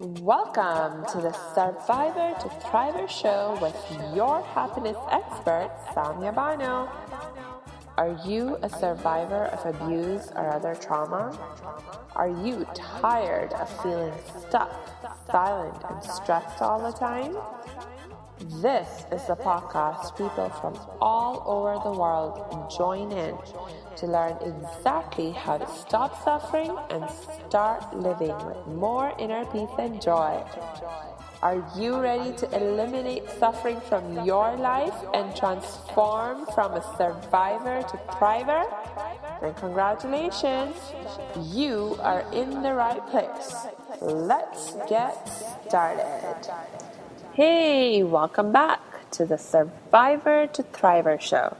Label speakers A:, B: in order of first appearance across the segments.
A: Welcome to the Survivor to Thriver show with your happiness expert, Samia Bano. Are you a survivor of abuse or other trauma? Are you tired of feeling stuck, silent, and stressed all the time? This is the podcast people from all over the world join in to learn exactly how to stop suffering and start living with more inner peace and joy. Are you ready to eliminate suffering from your life and transform from a survivor to thriver? Then congratulations, you are in the right place. Let's get started. Hey, welcome back to the Survivor to Thriver show.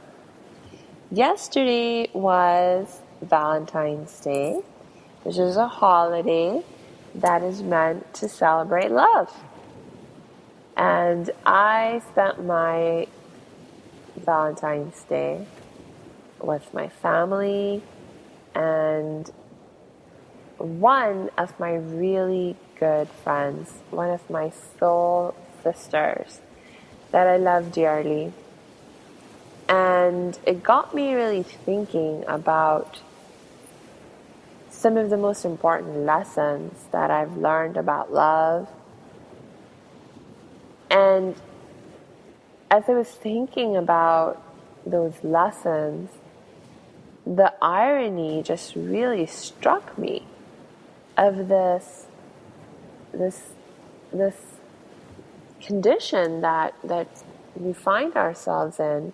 A: Yesterday was Valentine's Day, which is a holiday that is meant to celebrate love. And I spent my Valentine's Day with my family and one of my really good friends, one of my soul sisters that I love dearly. And it got me really thinking about some of the most important lessons that I've learned about love. And as I was thinking about those lessons, the irony just really struck me of this condition that we find ourselves in,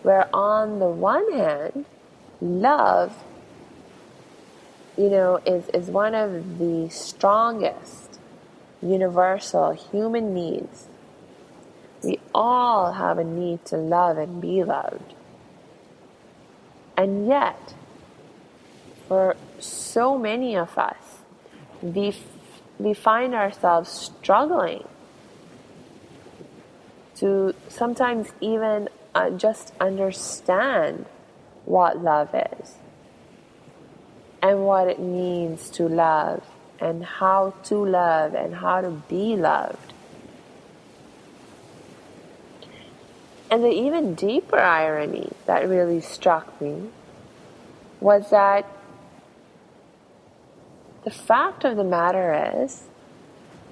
A: where on the one hand, love, is one of the strongest universal human needs. We all have a need to love and be loved. And yet, for so many of us, we find ourselves struggling to sometimes even just understand what love is and what it means to love and how to be loved. And the even deeper irony that really struck me was that the fact of the matter is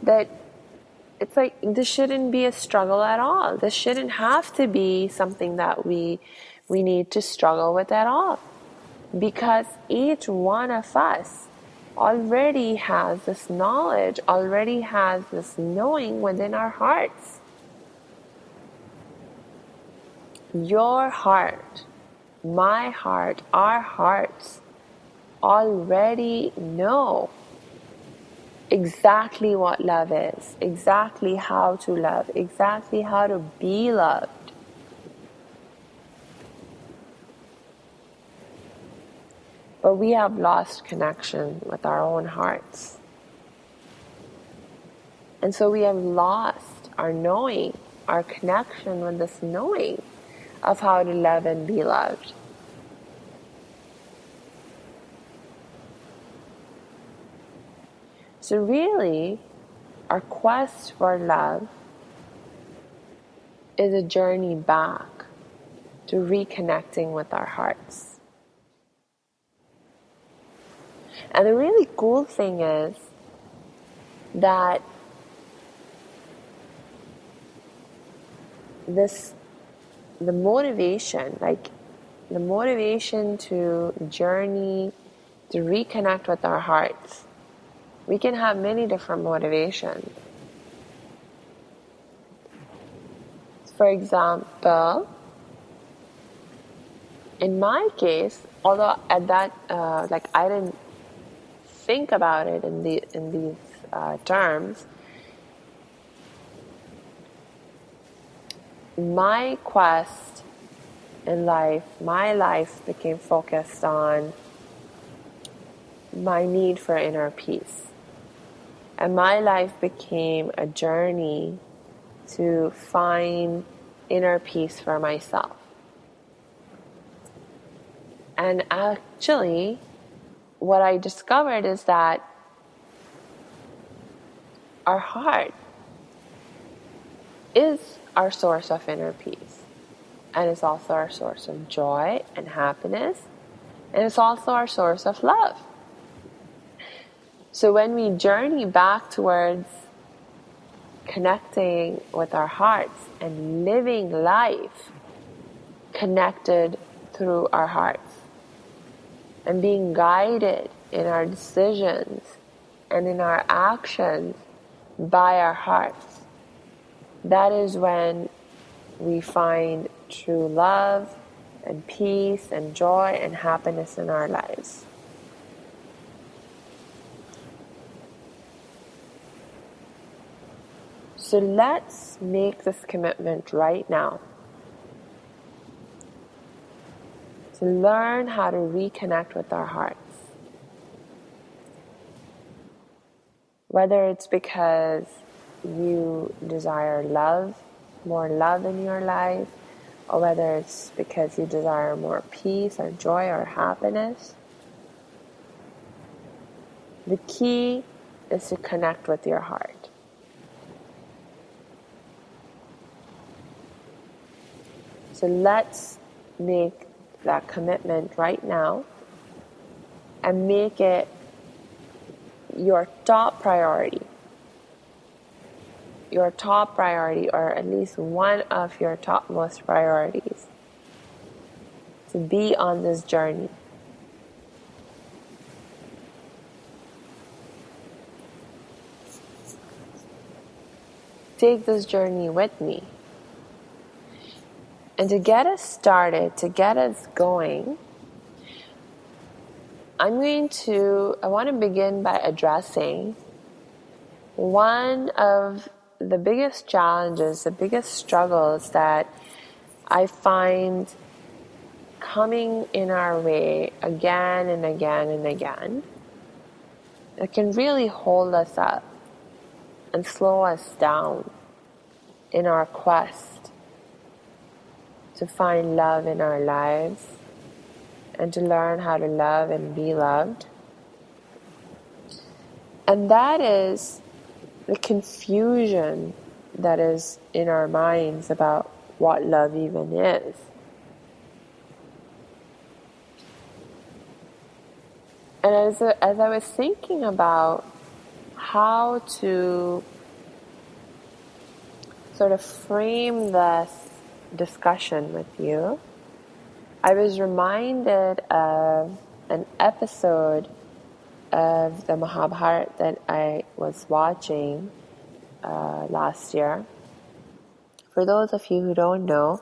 A: that it's like this shouldn't be a struggle at all. This shouldn't have to be something that we need to struggle with at all. Because each one of us already has this knowledge, already has this knowing within our hearts. Your heart, my heart, our hearts already know exactly what love is, exactly how to love, exactly how to be loved. But we have lost connection with our own hearts. And so we have lost our knowing, our connection with this knowing of how to love and be loved. So really, our quest for love is a journey back to reconnecting with our hearts. And the really cool thing is that the motivation to journey, to reconnect with our hearts, we can have many different motivations. For example, in my case, although at that, I didn't think about it in these terms, my quest in life, my life became focused on my need for inner peace. And my life became a journey to find inner peace for myself. And actually, what I discovered is that our heart is our source of inner peace. And it's also our source of joy and happiness. And it's also our source of love. So when we journey back towards connecting with our hearts and living life connected through our hearts and being guided in our decisions and in our actions by our hearts, that is when we find true love and peace and joy and happiness in our lives. So let's make this commitment right now to learn how to reconnect with our hearts. Whether it's because you desire love, more love in your life, or whether it's because you desire more peace or joy or happiness, the key is to connect with your heart. So let's make that commitment right now and make it your top priority. Your top priority, or at least one of your topmost priorities, to be on this journey. Take this journey with me. And to get us started, to get us going, I want to begin by addressing one of the biggest challenges, the biggest struggles that I find coming in our way again and again and again. It can really hold us up and slow us down in our quest to find love in our lives and to learn how to love and be loved. And that is the confusion that is in our minds about what love even is. And as I was thinking about how to sort of frame this discussion with you, I was reminded of an episode of the Mahabharata that I was watching last year. For those of you who don't know,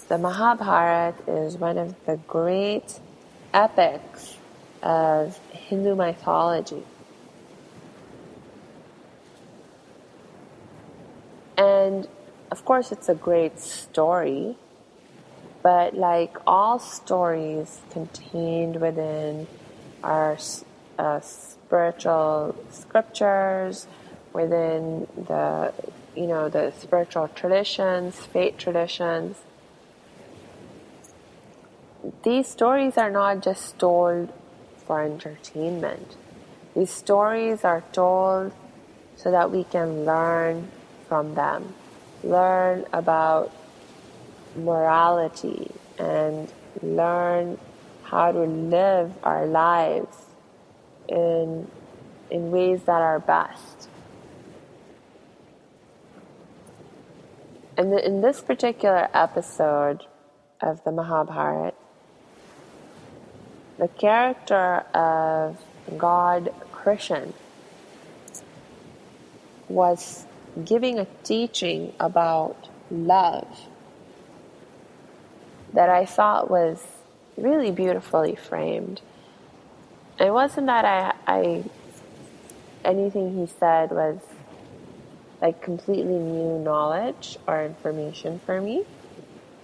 A: the Mahabharata is one of the great epics of Hindu mythology. And of course it's a great story, but like all stories contained within our spiritual scriptures, within the spiritual traditions, faith traditions, these stories are not just told for entertainment. These stories are told so that we can learn from them, learn about morality, and learn how to live our lives in ways that are best. And in this particular episode of the Mahabharata, the character of God Krishna was giving a teaching about love that I thought was really beautifully framed. It wasn't that anything he said was like completely new knowledge or information for me,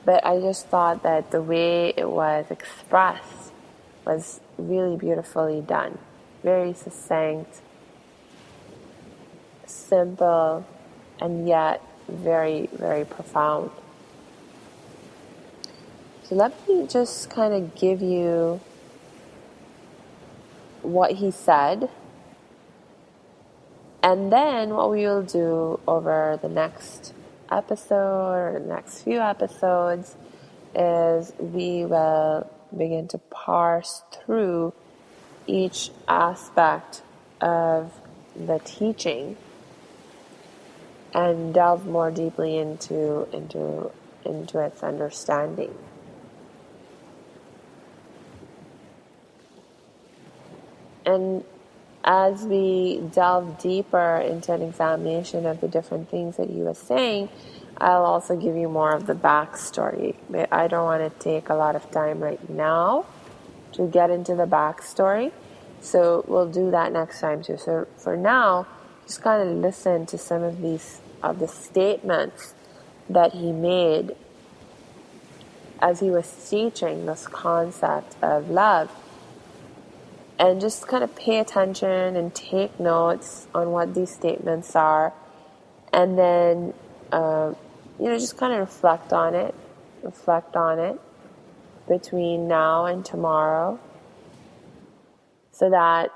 A: but I just thought that the way it was expressed was really beautifully done. Very succinct, simple, and yet very, very profound. So let me just kind of give you what he said And then what we will do over the next episode or the next few episodes is we will begin to parse through each aspect of the teaching and delve more deeply into its understanding. And as we delve deeper into an examination of the different things that he was saying, I'll also give you more of the backstory. But I don't want to take a lot of time right now to get into the backstory. So we'll do that next time too. So for now, just kind of listen to some of the statements that he made as he was teaching this concept of love. And just kind of pay attention and take notes on what these statements are. And then, just kind of reflect on it between now and tomorrow. So that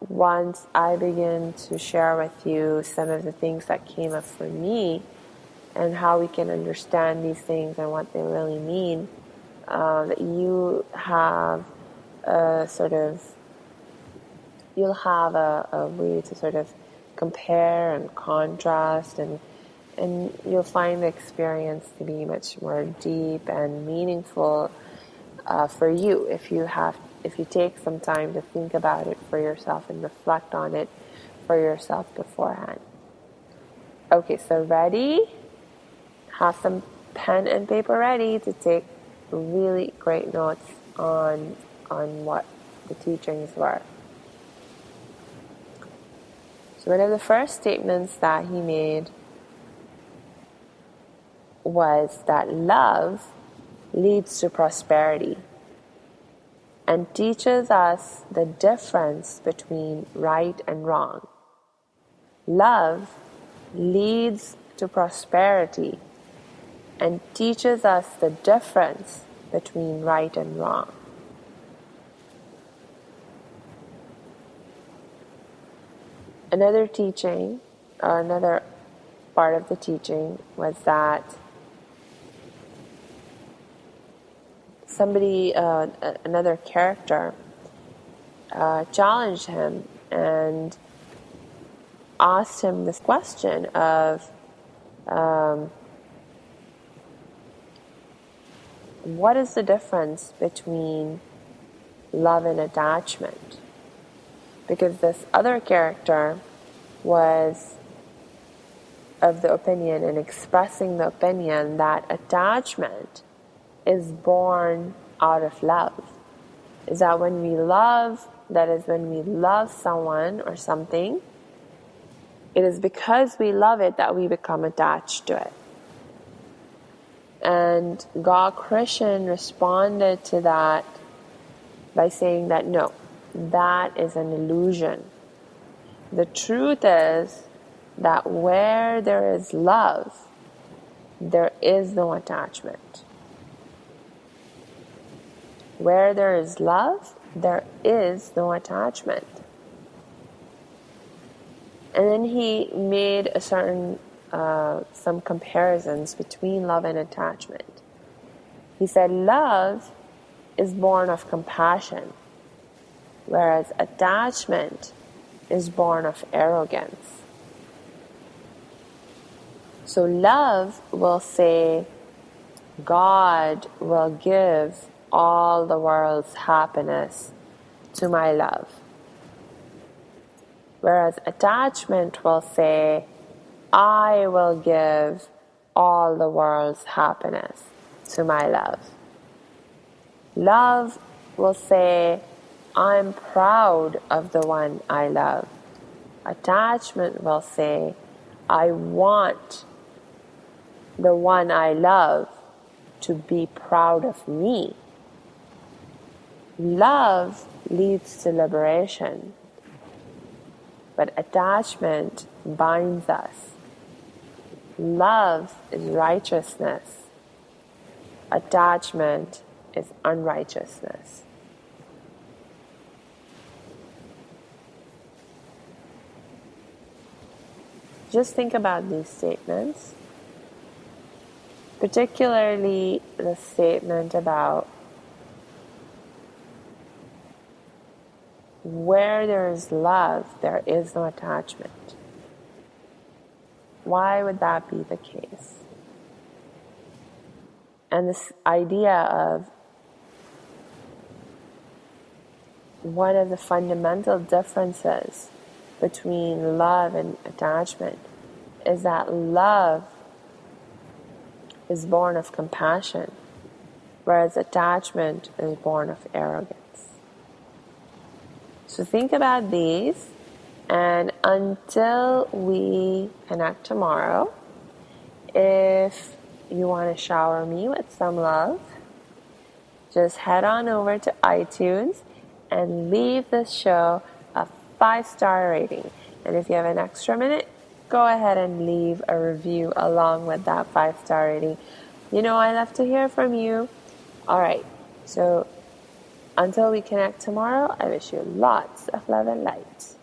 A: once I begin to share with you some of the things that came up for me and how we can understand these things and what they really mean, that you have you'll have a way to sort of compare and contrast, and you'll find the experience to be much more deep and meaningful for you if you take some time to think about it for yourself and reflect on it for yourself beforehand. Okay, so ready? Have some pen and paper ready to take really great notes on what the teachings were. So one of the first statements that he made was that love leads to prosperity and teaches us the difference between right and wrong. Love leads to prosperity and teaches us the difference between right and wrong. Another teaching, or another part of the teaching, was that another character, challenged him and asked him this question of, what is the difference between love and attachment? Because this other character was of the opinion and expressing the opinion that attachment is born out of love. Is that when we love someone or something, it is because we love it that we become attached to it. And God Christian responded to that by saying that no, that is an illusion. The truth is that where there is love, there is no attachment. Where there is love, there is no attachment. And then he made some comparisons between love and attachment. He said love is born of compassion, whereas attachment is born of arrogance. So love will say, God will give all the world's happiness to my love. Whereas attachment will say, I will give all the world's happiness to my love. Love will say, I'm proud of the one I love. Attachment will say, I want the one I love to be proud of me. Love leads to liberation, but attachment binds us. Love is righteousness. Attachment is unrighteousness. just think about these statements, particularly the statement about where there is love, there is no attachment. Why would that be the case? And this idea of one of the fundamental differences between love and attachment is that love is born of compassion, whereas attachment is born of arrogance. So think about these, and until we connect tomorrow, if you want to shower me with some love, just head on over to iTunes and leave this show a 5-star rating. And if you have an extra minute, go ahead and leave a review along with that 5-star rating. You know I love to hear from you. All right, so until we connect tomorrow, I wish you lots of love and light.